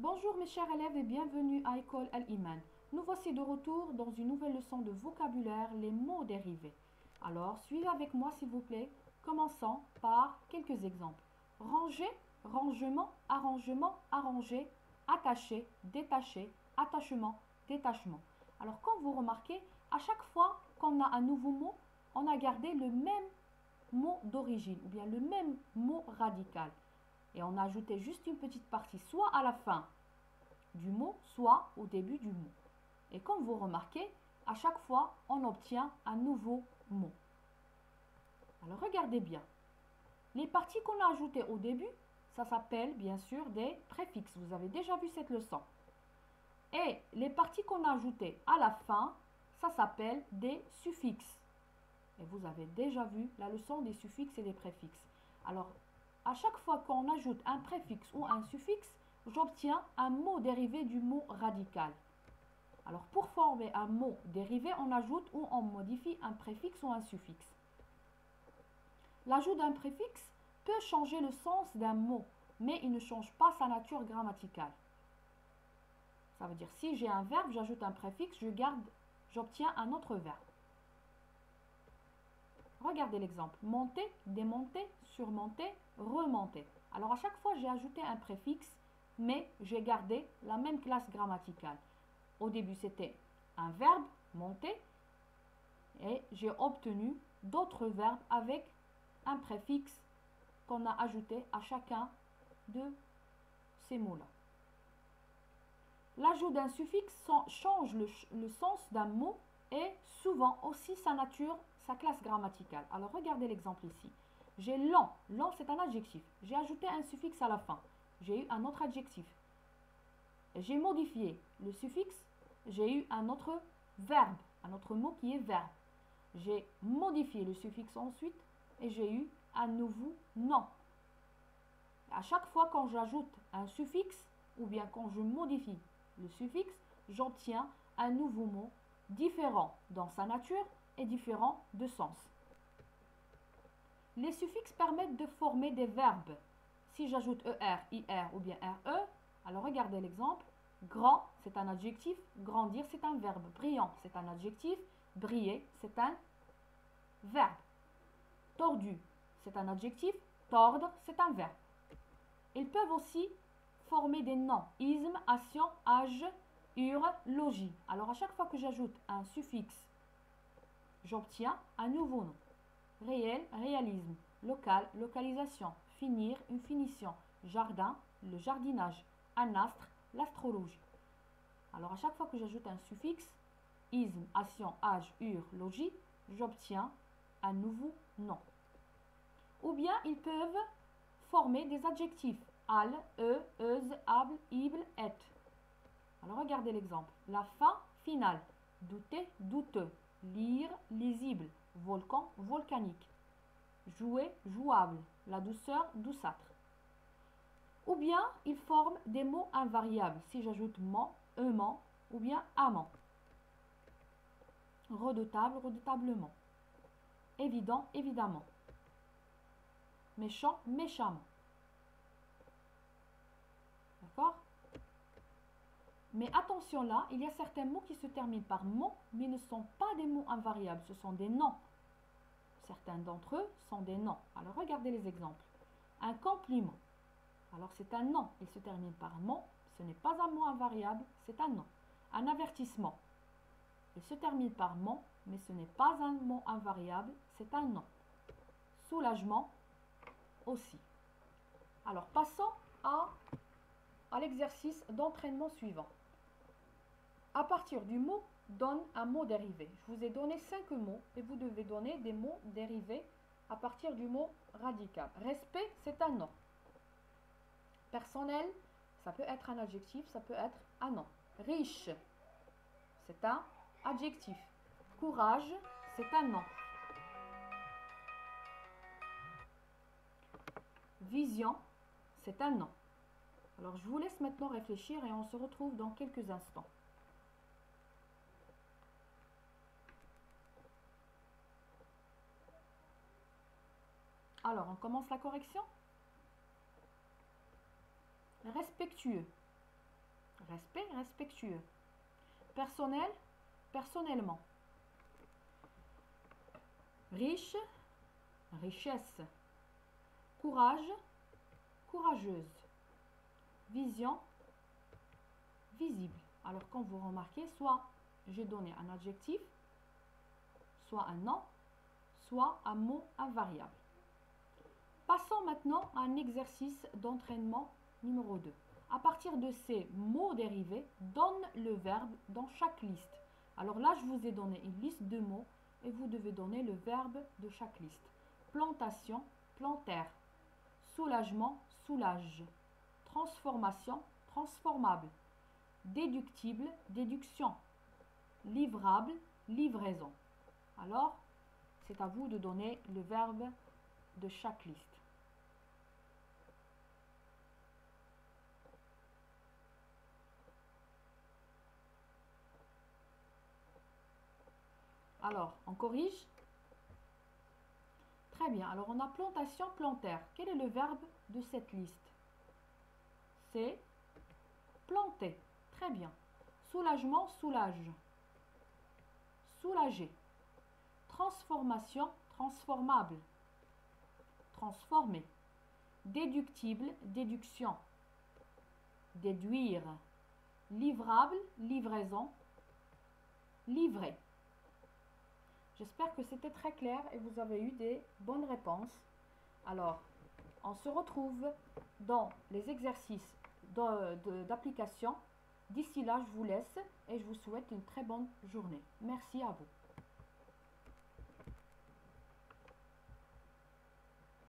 Bonjour mes chers élèves et bienvenue à École Al-Iman. Nous voici de retour dans une nouvelle leçon de vocabulaire, les mots dérivés. Alors, suivez avec moi s'il vous plaît. Commençons par quelques exemples. Ranger, rangement, arrangement, arranger, attacher, détacher, attachement, détachement. Alors, comme vous remarquez, à chaque fois qu'on a un nouveau mot, on a gardé le même mot d'origine ou bien le même mot radical. Et on a ajouté juste une petite partie, soit à la fin du mot, soit au début du mot. Et comme vous remarquez, à chaque fois, on obtient un nouveau mot. Alors regardez bien. Les parties qu'on a ajoutées au début, ça s'appelle bien sûr des préfixes. Vous avez déjà vu cette leçon. Et les parties qu'on a ajoutées à la fin, ça s'appelle des suffixes. Et vous avez déjà vu la leçon des suffixes et des préfixes. Alors, à chaque fois qu'on ajoute un préfixe ou un suffixe, j'obtiens un mot dérivé du mot radical. Alors, pour former un mot dérivé, on ajoute ou on modifie un préfixe ou un suffixe. L'ajout d'un préfixe peut changer le sens d'un mot, mais il ne change pas sa nature grammaticale. Ça veut dire, si j'ai un verbe, j'ajoute un préfixe, j'obtiens un autre verbe. Regardez l'exemple. Monter, démonter, surmonter, remonter. Alors à chaque fois, j'ai ajouté un préfixe, mais j'ai gardé la même classe grammaticale. Au début, c'était un verbe, monter, et j'ai obtenu d'autres verbes avec un préfixe qu'on a ajouté à chacun de ces mots-là. L'ajout d'un suffixe change le sens d'un mot et souvent aussi sa nature, sa classe grammaticale. Alors regardez l'exemple ici. J'ai lent. Lent, c'est un adjectif. J'ai ajouté un suffixe à la fin. J'ai eu un autre adjectif. J'ai modifié le suffixe. J'ai eu un autre verbe, un autre mot qui est verbe. J'ai modifié le suffixe ensuite et j'ai eu un nouveau nom. À chaque fois quand j'ajoute un suffixe ou bien quand je modifie le suffixe, j'obtiens un nouveau mot différent dans sa nature et différent de sens. Les suffixes permettent de former des verbes. Si j'ajoute ER, IR ou bien RE, alors regardez l'exemple. Grand, c'est un adjectif. Grandir, c'est un verbe. Brillant, c'est un adjectif. Briller, c'est un verbe. Tordu, c'est un adjectif. Tordre, c'est un verbe. Ils peuvent aussi former des noms. Isme, action, âge, ur, logis. Alors à chaque fois que j'ajoute un suffixe, j'obtiens un nouveau nom. Réel, réalisme. Local, localisation. Finir, une finition. Jardin, le jardinage. Un astre, l'astrologie. Alors à chaque fois que j'ajoute un suffixe, isme, action, âge, ur, logis, j'obtiens un nouveau nom. Ou bien ils peuvent former des adjectifs. Al, euse, able, ible, et. Alors regardez l'exemple. La fin, finale. Douter, douteux. Lire, lisible. Volcan, volcanique. Jouer, jouable. La douceur, douceâtre. Ou bien, ils forment des mots invariables. Si j'ajoute ment, aimant ou bien amant. Redoutable, redoutablement. Évident, évidemment. Méchant, méchamment. D'accord? Mais attention là, il y a certains mots qui se terminent par mot, mais ne sont pas des mots invariables, ce sont des noms. Certains d'entre eux sont des noms. Alors regardez les exemples. Un compliment. Alors c'est un nom, il se termine par mot, ce n'est pas un mot invariable, c'est un nom. Un avertissement. Il se termine par mot, mais ce n'est pas un mot invariable, c'est un nom. Soulagement aussi. Alors passons à l'exercice d'entraînement suivant. À partir du mot, donne un mot dérivé. Je vous ai donné 5 mots et vous devez donner des mots dérivés à partir du mot radical. Respect, c'est un nom. Personnel, ça peut être un adjectif, ça peut être un nom. Riche, c'est un adjectif. Courage, c'est un nom. Vision, c'est un nom. Alors je vous laisse maintenant réfléchir et on se retrouve dans quelques instants. Alors on commence la correction. Respectueux. respect, respectueux. Personnel, personnellement. Riche, richesse. Courage, courageuse. Vision, visible. Alors, quand vous remarquez, soit j'ai donné un adjectif, soit un nom, soit un mot invariable. Passons maintenant à un exercice d'entraînement numéro 2. À partir de ces mots dérivés, donne le verbe dans chaque liste. Alors là, je vous ai donné une liste de mots et vous devez donner le verbe de chaque liste. Plantation, plantèrent. Soulagement, soulage. Transformation, transformable. Déductible, déduction. Livrable, livraison. Alors, c'est à vous de donner le verbe de chaque liste. Alors, on corrige. Très bien. Alors, on a plantation, plantèrent. Quel est le verbe de cette liste? C'est planter. Très bien. Soulagement, soulage. Soulager. Transformation, transformable. Transformer. Déductible, déduction. Déduire. Livrable, livraison. Livrer. J'espère que c'était très clair et vous avez eu des bonnes réponses. Alors, on se retrouve dans les exercices d'application. D'ici là, je vous laisse et je vous souhaite une très bonne journée. Merci à vous.